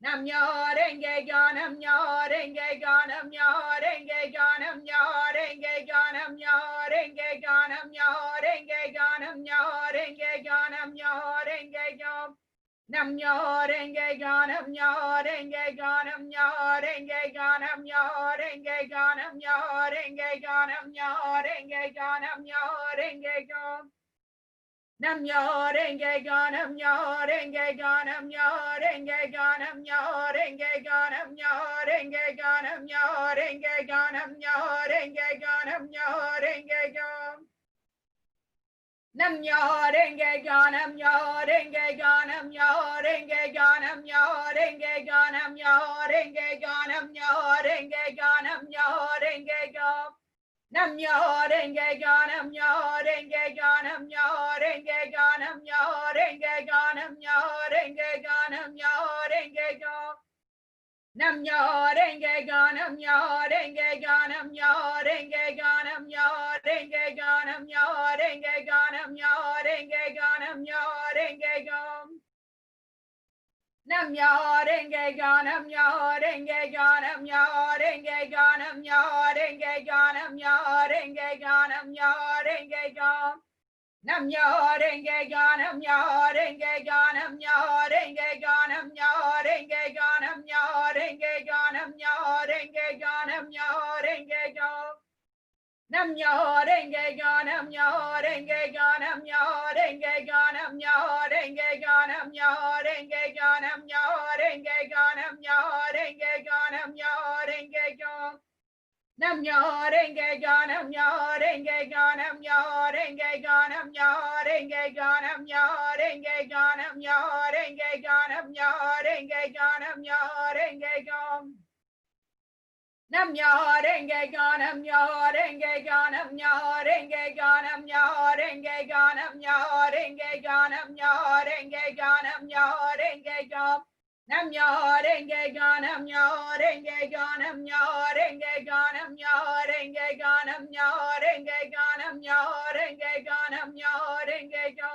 Nam nyo renge kyo, nam nyo renge kyo, nam nyo renge kyo, nam nyo renge kyo, nam nyo renge kyo, nam nyo renge kyo, nam nyo renge kyo, nam nyo renge kyo. Nam nyo renge kyo, nam nyo renge kyo, nam nyo renge kyo, nam nyo renge kyo, nam nyo renge kyo, nam nyo renge kyo, nam nyo renge kyo. Nam nyo renge kyo, nam nyo renge kyo, nam nyo renge kyo, nam nyo renge kyo, nam nyo renge kyo, nam nyo renge kyo, nam nyo renge kyo, nam nyo renge kyo. Nam nyo renge kyo, nam nyo renge kyo, nam nyo renge kyo, nam nyo renge kyo, nam nyo renge kyo, nam nyo renge kyo, nam nyo renge kyo. Nam nyo renge kyo, nam nyo renge kyo, nam nyo renge kyo, nam nyo renge kyo, nam nyo renge kyo, nam nyo renge kyo. Nam nyo renge kyo, nam nyo renge kyo, nam nyo renge kyo, nam nyo renge kyo, nam nyo renge kyo, nam nyo renge kyo, nam nyo renge kyo. Nam nyo renge kyo, nam nyo renge kyo, nam nyo renge kyo, nam nyo renge kyo, nam nyo renge kyo, nam nyo renge kyo. Nam nyo renge kyo, nam nyo renge kyo, nam nyo renge kyo, nam nyo renge kyo, nam nyo renge kyo, nam nyo renge kyo, nam nyo renge kyo. Nam nyo renge kyo, nam nyo renge kyo, nam nyo renge kyo, nam nyo renge kyo, nam nyo renge kyo, nam nyo renge kyo, nam nyo renge kyo, nam nyo renge kyo. Nam nyo renge kyo, nam nyo renge kyo, nam nyo renge kyo, nam nyo renge kyo, nam nyo renge kyo, nam nyo renge kyo, nam nyo renge kyo, nam nyo renge kyo. Nam nyo renge kyo, nam nyo renge kyo, nam nyo renge kyo, nam nyo renge kyo, nam nyo renge kyo, nam nyo renge kyo, nam nyo renge kyo. Nam nyo renge kyo, nam nyo renge kyo, nam nyo renge kyo, nam nyo renge kyo, nam nyo renge kyo, nam nyo renge kyo, nam nyo renge kyo.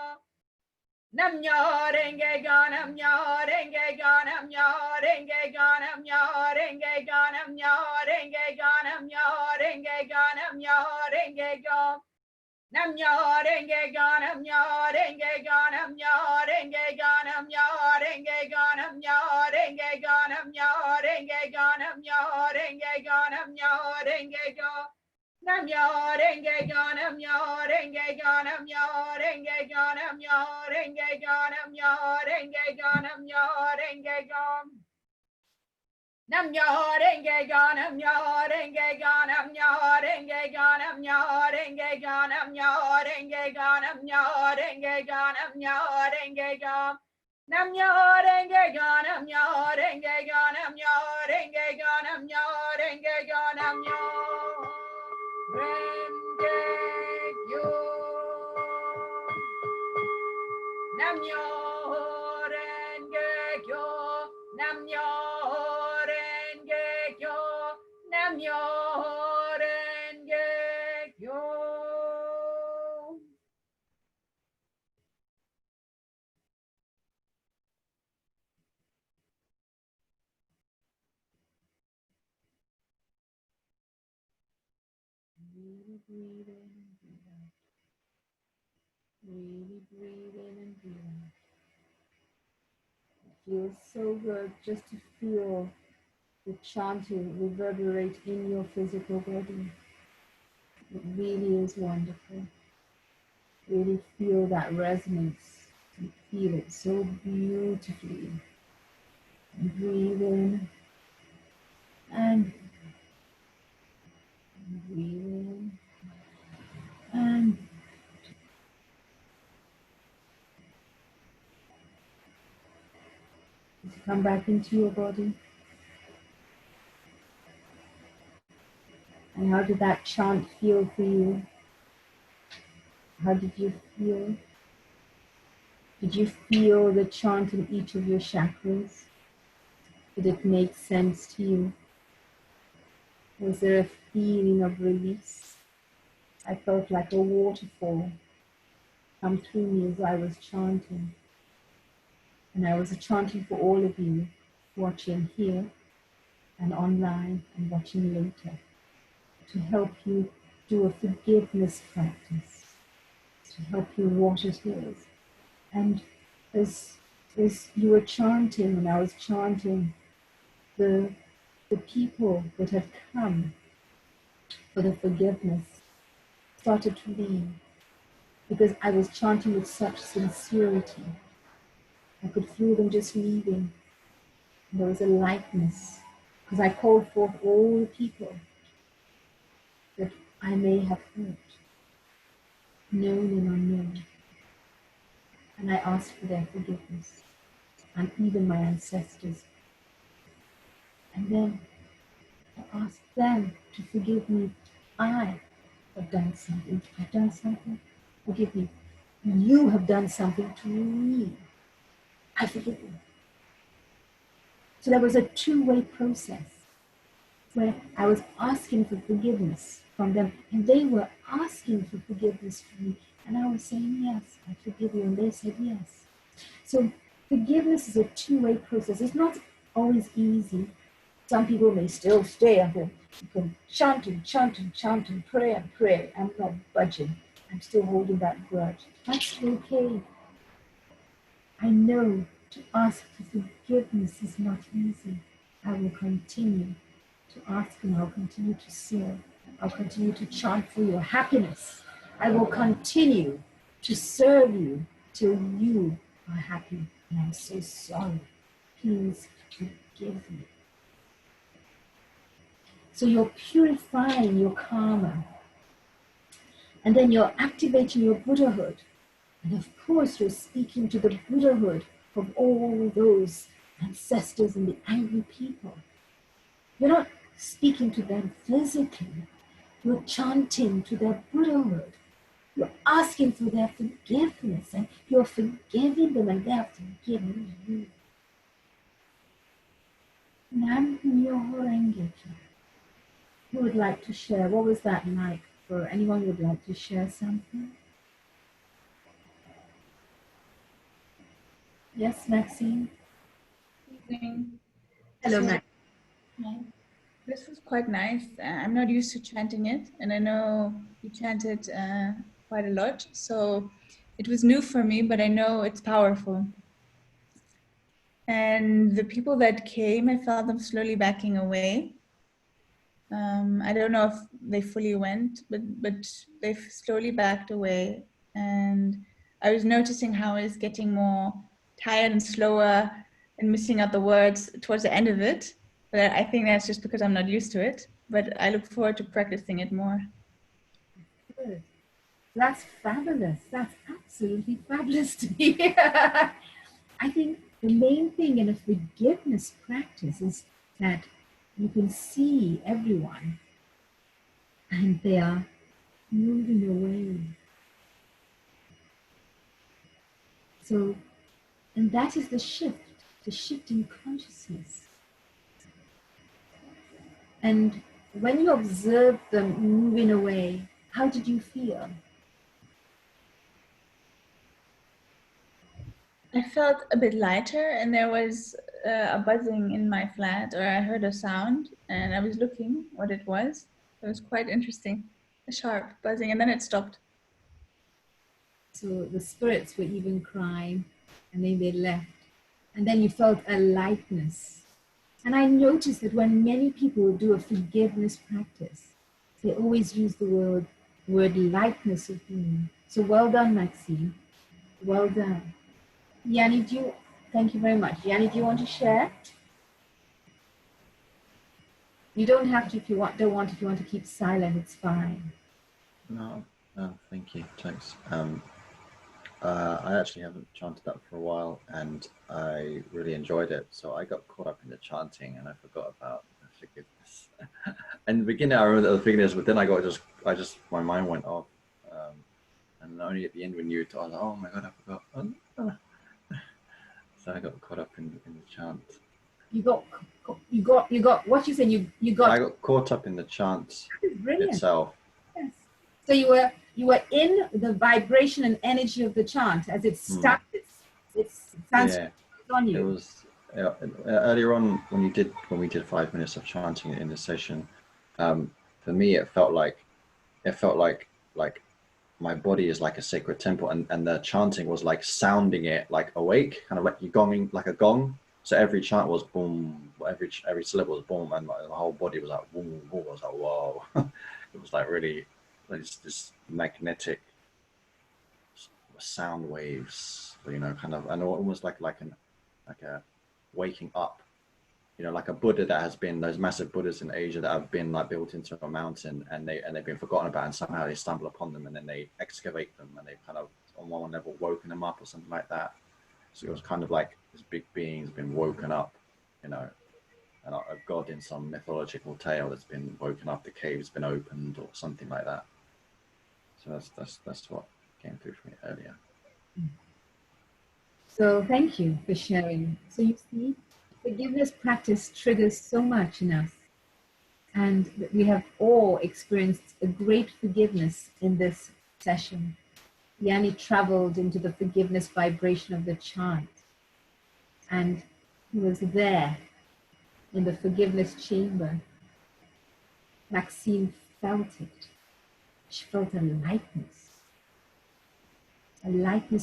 Nam nyo renge kyo, nam nyo renge kyo, nam nyo renge kyo, nam nyo renge kyo, nam nyo renge kyo, nam nyo renge kyo, nam nyo renge kyo. Nam nyo renge kyo, nam nyo renge kyo, nam nyo renge kyo, nam nyo renge kyo, nam nyo renge kyo, nam nyo renge kyo, nam nyo renge kyo, nam nyo renge kyo. Nam nyo renge kyo, nam nyo renge kyo, nam nyo renge kyo, nam nyo renge kyo, nam nyo renge kyo, nam nyo renge kyo. Nam nyo renge kyo, nam nyo renge kyo, nam nyo renge kyo, nam nyo renge kyo, nam nyo renge kyo, nam nyo renge kyo, nam nyo renge kyo. Nam nyo renge kyo, nam nyo renge kyo, nam nyo renge kyo, nam nyo renge kyo, nam nyo renge kyo. Nam nyo renge kyo, nam nyo renge kyo, nam nyo renge kyo. Really breathe in and breathe out. Really breathe in and breathe out. It feels so good just to feel the chanting reverberate in your physical body. It really is wonderful. Really feel that resonance and feel it so beautifully. And breathe in and breathe in and just come back into your body. And how did that chant feel for you? How did you feel? Did you feel the chant in each of your chakras? Did it make sense to you? Was there a feeling of release? I felt like a waterfall come through me as I was chanting. And I was chanting for all of you watching here and online and watching later to help you do a forgiveness practice, to help you water tears. And as you were chanting and I was chanting, the people that had come for the forgiveness started to leave because I was chanting with such sincerity. I could feel them just leaving. And there was a lightness because I called forth all the people that I may have hurt, known and unknown. And I asked for their forgiveness, and even my ancestors. And then I asked them to forgive me. I have done something. I've done something. Forgive me. You have done something to me. I forgive you. So there was a two-way process where I was asking for forgiveness from them, and they were asking for forgiveness from me, and I was saying, yes, I forgive you, and they said, yes. So forgiveness is a two-way process. It's not always easy. Some people may still stay and you can chant and chant and chant and pray and pray. I'm not budging. I'm still holding that grudge. That's okay. I know to ask for forgiveness is not easy. I will continue to ask and I'll continue to serve. I'll continue to chant for your happiness. I will continue to serve you till you are happy. And I'm so sorry. Please forgive me. So you're purifying your karma. And then you're activating your Buddhahood. And of course, you're speaking to the Buddhahood of all those ancestors and the angry people. You're not speaking to them physically. You're chanting to their Buddhahood. You're asking for their forgiveness, and you're forgiving them, and they're forgiving you. Nam Myoho Renge Kyo. Who would like to share? What was that like? For anyone who would like to share something? Yes, Maxine? Evening. Hello, So, Maxine. this was quite nice. I'm not used to chanting it, and I know you chanted quite a lot, so it was new for me, but I know it's powerful. And the people that came, I felt them slowly backing away. I don't know if they fully went, but they slowly backed away. And I was noticing how I was getting more tired and slower and missing out the words towards the end of it. But I think that's just because I'm not used to it. But I look forward to practicing it more. Good. That's fabulous. That's absolutely fabulous to hear. I think the main thing in a forgiveness practice is that you can see everyone and they are moving away. So, and that is the shift in consciousness. And when you observed them moving away, how did you feel? I felt a bit lighter, and there was a buzzing in my flat, or I heard a sound, and I was looking what it was. It was quite interesting, a sharp buzzing, and then it stopped. So the spirits were even crying, and then they left. And then you felt a lightness. And I noticed that when many people do a forgiveness practice, they always use the word lightness of being. So well done, Maxine. Well done. Yanni, thank you very much. Yanni, do you want to share? You don't have to if you want, if you want to keep silent, it's fine. No, thank you. Thanks. I actually haven't chanted that for a while, and I really enjoyed it. So I got caught up in the chanting, and I forgot about the forgiveness. In the beginning, I remember the forgiveness, but then I just my mind went off, and only at the end when you told, I was like, oh my god, I forgot. So I got caught up in the chant. You got what you said. You got. I got caught up in the chant itself. Yes. So you were in the vibration and energy of the chant as it started. It sounds on you. It was earlier on when we did 5 minutes of chanting in the session. For me, it felt like my body is like a sacred temple, and the chanting was like sounding it like awake, kind of like you gonging like a gong. So every chant was boom, every syllable was boom, and the whole body was like boom, boom. I was like, whoa. It was like really this magnetic sound waves, kind of, and almost like a waking up, like a Buddha that has been, those massive Buddhas in Asia that have been like built into a mountain, and they've been forgotten about, and somehow they stumble upon them, and then they excavate them, and they've kind of on one level woken them up or something like that. So it was kind of like this big being's been woken up, and a god in some mythological tale that's been woken up, the cave's been opened or something like that. So that's what came through for me earlier. So thank you for sharing. So you see, forgiveness practice triggers so much in us, and we have all experienced a great forgiveness in this session. Yanni traveled into the forgiveness vibration of the chant, and he was there in the forgiveness chamber. Maxine felt it. She felt a lightness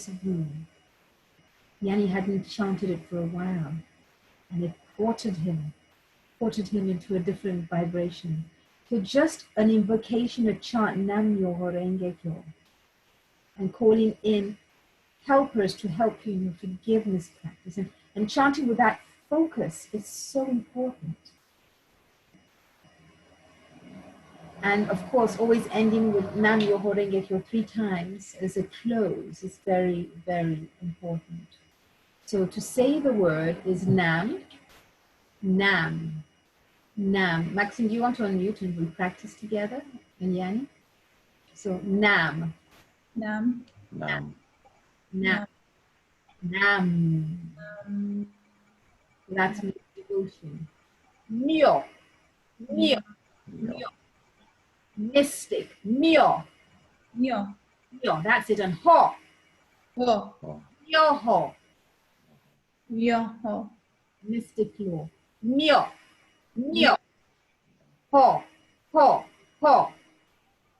of being. Yanni hadn't chanted it for a while, and it ported him into a different vibration. So just an invocation, a chant, Nam Myoho Renge Kyo, and calling in helpers to help you in your forgiveness practice. And chanting with that focus is so important. And of course, always ending with Nam Myoho Renge Kyo 3 times as a close is very, very important. So to say the word is Nam, Nam, Nam. Maxine, do you want to unmute and we practice together? And Yanni? So Nam. Nam. Nam. Nam. Nam. That's devotion. Myo. Myo. Myo. Mystic. Myo. Myo. Myo. That's it. And ho. Ho. Myo ho. Myo ho. Mystic law. Myo. Myo. Ho. Ho. Ho.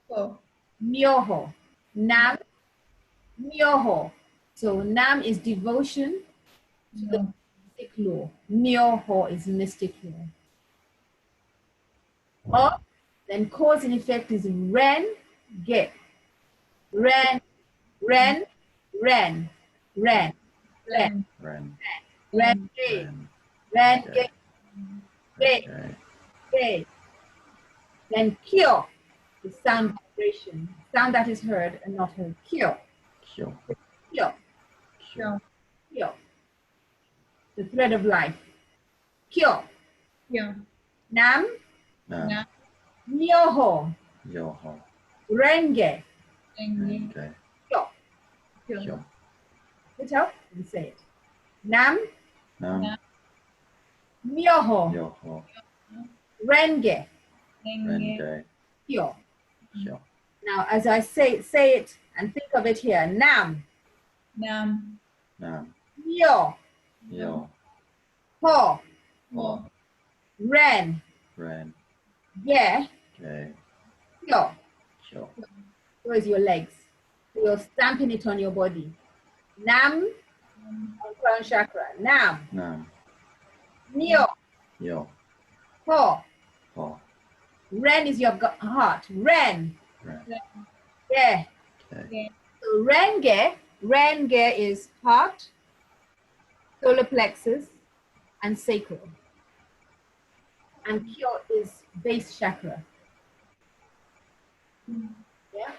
Ho. Myoho. Nam. Myoho. So Nam is devotion to the mystic law. Myoho is mystic law. Ho, then cause and effect is Ren, Ge. Ren, Ren, Ren, Ren, Ren, Ren. Ren, Ge. Ren, Ge. Ge, Okay. ge. Then kyo, the sound vibration, sound that is heard and not heard. Kyo, Kyo. kyo, Kyo. kyo. The thread of life. Kyo, Kyo. nam, Nam. Nam. myoho, Yoho. renge, Renge. Okay. kyo. Kyo. Kyo. Get up and say it. Nam, Nam. myoho, Yoho. renge, Renge. Renge. kyo. Kyo. Now, as I say it and think of it here. Nam, Nam. Nam. myo, Yo. ho, Ho. ren, Ren. ge, Ge. kyo. Kyo. Those are your legs. So you're stamping it on your body. Nam, on crown chakra. Nam, Nam. myo, Yo. ho. Ho. Ren is your heart. Ren, Ren. ge. Ge. So Renge is heart, solar plexus, and sacral. And Kyo is base chakra. Yeah.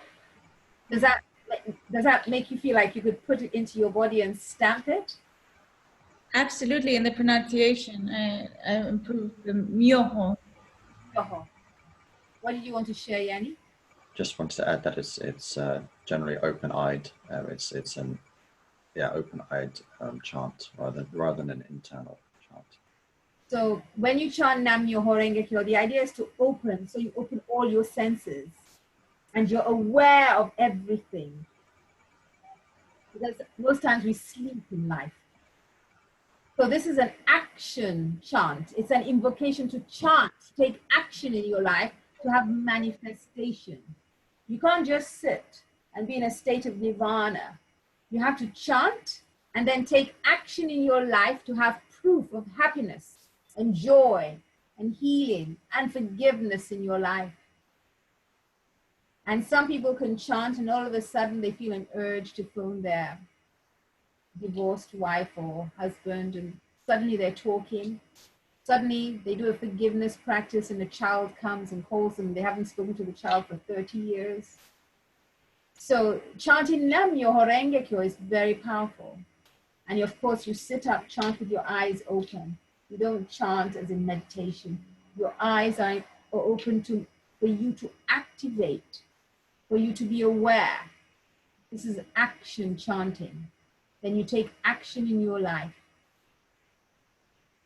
Does that make you feel like you could put it into your body and stamp it? Absolutely. In the pronunciation, I improved the myoho. Yoho. What did you want to share, Yanni? Just wanted to add that it's generally open-eyed. It's an open-eyed chant rather than an internal chant. So when you chant Nam Myoho Renge Kyo, the idea is to open. So you open all your senses, and you're aware of everything. Because most times we sleep in life. So this is an action chant. It's an invocation to chant, take action in your life, to have manifestation. You can't just sit and be in a state of nirvana. You have to chant and then take action in your life to have proof of happiness and joy and healing and forgiveness in your life. And some people can chant and all of a sudden they feel an urge to phone their divorced wife or husband, and suddenly they're talking. Suddenly they do a forgiveness practice and a child comes and calls them. They haven't spoken to the child for 30 years. So chanting Nam Myoho Renge Kyo is very powerful. And of course you sit up, chant with your eyes open. You don't chant as in meditation. Your eyes are open for you to activate, for you to be aware. This is action chanting. Then you take action in your life.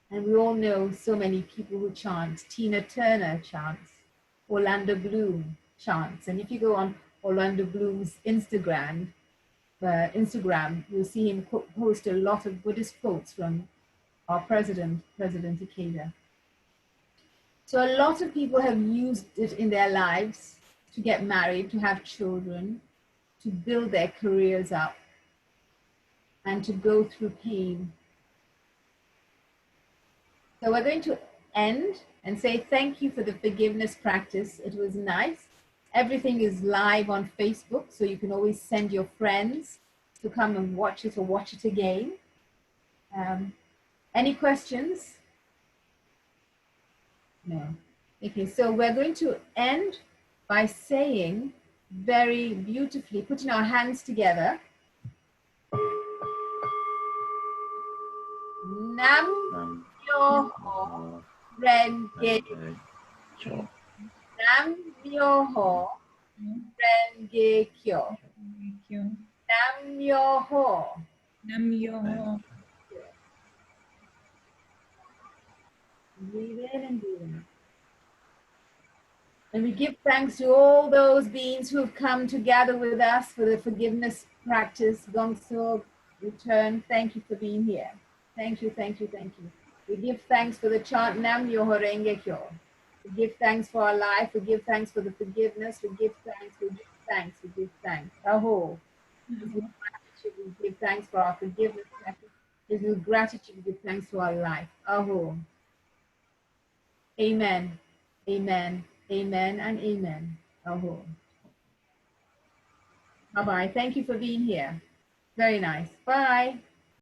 And we all know so many people who chant. Tina Turner chants. Orlando Bloom chants. And if you go on Orlando Bloom's Instagram, you'll see him post a lot of Buddhist quotes from our President Ikeda. So a lot of people have used it in their lives to get married, to have children, to build their careers up, and to go through pain. So we're going to end and say thank you for the forgiveness practice. It was nice. Everything is live on Facebook, so you can always send your friends to come and watch it or watch it again. Any questions? No. Okay, so we're going to end by saying very beautifully, putting our hands together. Nam Myoho Renge Kyo. Nam Myoho Renge Kyo. Nam Myoho. Nam myoho. Breathe in and breathe out. And we give thanks to all those beings who have come to gather with us for the forgiveness practice. Gongso, return. Thank you for being here. Thank you, thank you, thank you. We give thanks for the chant Nam Myoho Renge Kyo. We give thanks for our life. We give thanks for the forgiveness. We give thanks. We give thanks. We give thanks. Aho. We give thanks for our forgiveness. With gratitude, we give thanks to our life. Aho. Amen. Amen. Amen and amen. Aho. Bye-bye. Thank you for being here. Very nice. Bye.